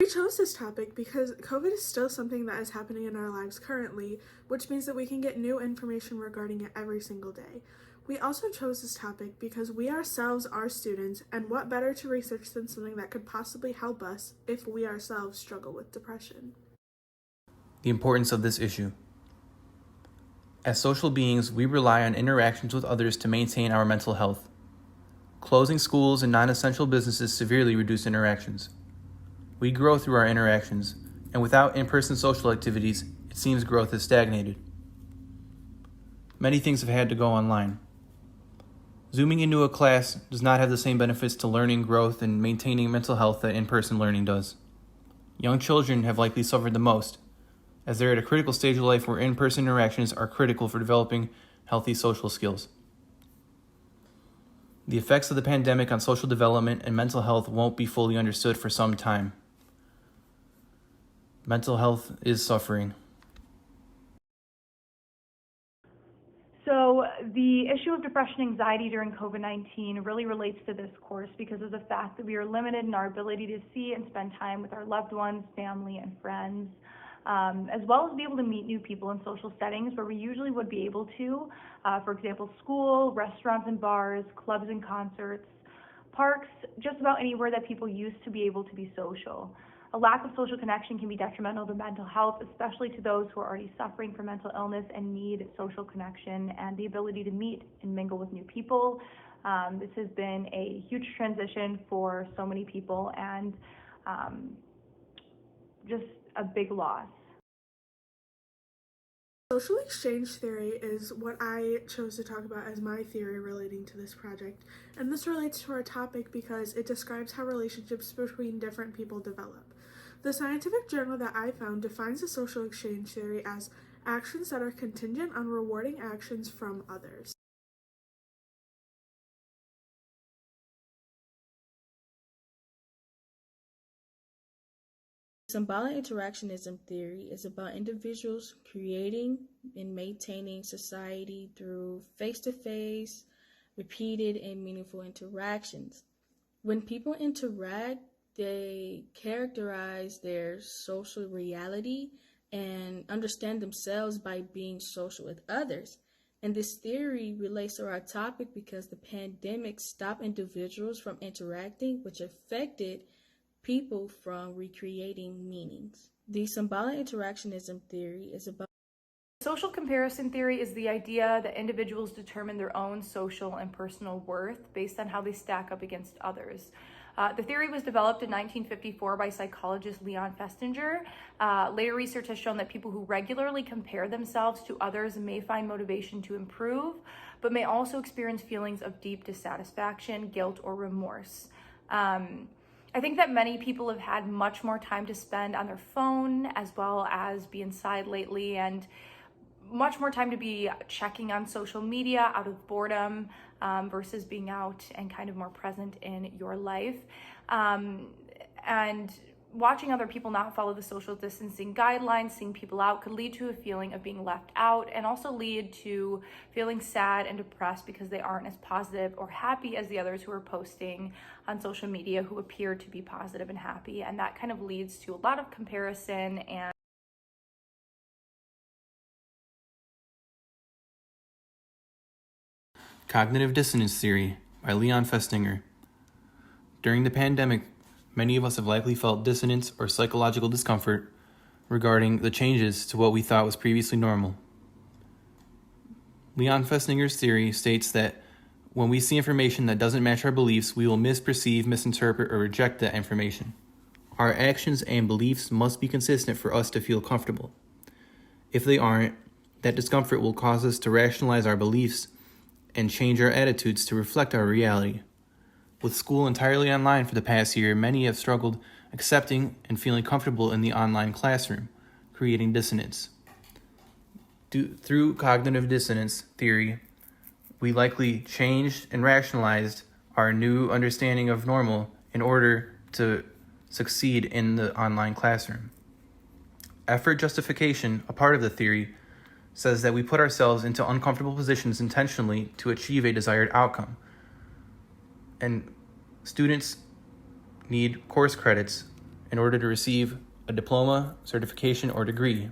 We chose this topic because COVID is still something that is happening in our lives currently, which means that we can get new information regarding it every single day. We also chose this topic because we ourselves are students, and what better to research than something that could possibly help us if we ourselves struggle with depression. The importance of this issue. As social beings, we rely on interactions with others to maintain our mental health. Closing schools and non-essential businesses severely reduce interactions. We grow through our interactions, and without in-person social activities, it seems growth has stagnated. Many things have had to go online. Zooming into a class does not have the same benefits to learning, growth, and maintaining mental health that in-person learning does. Young children have likely suffered the most, as they're at a critical stage of life where in-person interactions are critical for developing healthy social skills. The effects of the pandemic on social development and mental health won't be fully understood for some time. Mental health is suffering. So the issue of depression and anxiety during COVID-19 really relates to this course because of the fact that we are limited in our ability to see and spend time with our loved ones, family, and friends, as well as be able to meet new people in social settings where we usually would be able to, for example, school, restaurants and bars, clubs and concerts, parks, just about anywhere that people used to be able to be social. A lack of social connection can be detrimental to mental health, especially to those who are already suffering from mental illness and need social connection and the ability to meet and mingle with new people. This has been a huge transition for so many people and just a big loss. Social exchange theory is what I chose to talk about as my theory relating to this project, and this relates to our topic because it describes how relationships between different people develop. The scientific journal that I found defines the social exchange theory as actions that are contingent on rewarding actions from others. Symbolic interactionism theory is about individuals creating and maintaining society through face-to-face, repeated, and meaningful interactions. When people interact, they characterize their social reality and understand themselves by being social with others. And this theory relates to our topic because the pandemic stopped individuals from interacting, which affected people from recreating meanings. The symbolic interactionism theory is about Social comparison theory is the idea that individuals determine their own social and personal worth based on how they stack up against others. The theory was developed in 1954 by psychologist Leon Festinger. Later research has shown that people who regularly compare themselves to others may find motivation to improve, but may also experience feelings of deep dissatisfaction, guilt, or remorse. I think that many people have had much more time to spend on their phone as well as be inside lately, and much more time to be checking on social media out of boredom versus being out and kind of more present in your life. And watching other people not follow the social distancing guidelines, seeing people out, could lead to a feeling of being left out and also lead to feeling sad and depressed because they aren't as positive or happy as the others who are posting on social media who appear to be positive and happy. And that kind of leads to a lot of comparison and Cognitive Dissonance Theory by Leon Festinger. During the pandemic, many of us have likely felt dissonance or psychological discomfort regarding the changes to what we thought was previously normal. Leon Festinger's theory states that when we see information that doesn't match our beliefs, we will misperceive, misinterpret, or reject that information. Our actions and beliefs must be consistent for us to feel comfortable. If they aren't, that discomfort will cause us to rationalize our beliefs and change our attitudes to reflect our reality. With school entirely online for the past year, many have struggled accepting and feeling comfortable in the online classroom, creating dissonance. Through cognitive dissonance theory, we likely changed and rationalized our new understanding of normal in order to succeed in the online classroom. Effort justification, a part of the theory, says that we put ourselves into uncomfortable positions intentionally to achieve a desired outcome. And students need course credits in order to receive a diploma, certification, or degree.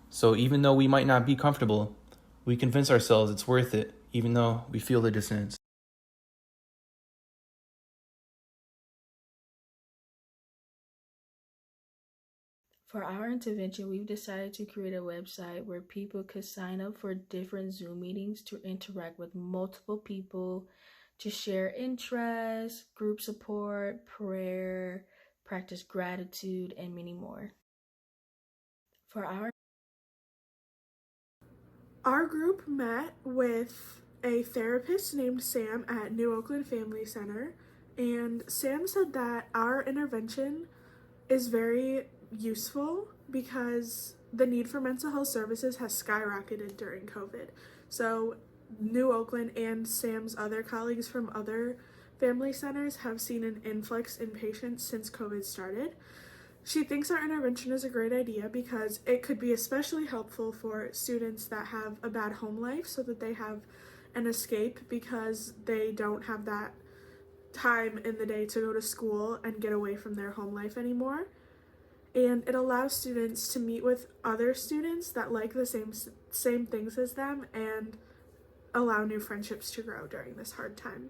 So even though we might not be comfortable, we convince ourselves it's worth it, even though we feel the dissonance. For our intervention, we've decided to create a website where people could sign up for different Zoom meetings to interact with multiple people, to share interests, group support, prayer, practice gratitude, and many more. For Our group met with a therapist named Sam at New Oakland Family Center, and Sam said that our intervention is very useful because the need for mental health services has skyrocketed during COVID. So, New Oakland and Sam's other colleagues from other family centers have seen an influx in patients since COVID started. She thinks our intervention is a great idea because it could be especially helpful for students that have a bad home life so that they have an escape because they don't have that time in the day to go to school and get away from their home life anymore. And it allows students to meet with other students that like the same things as them and allow new friendships to grow during this hard time.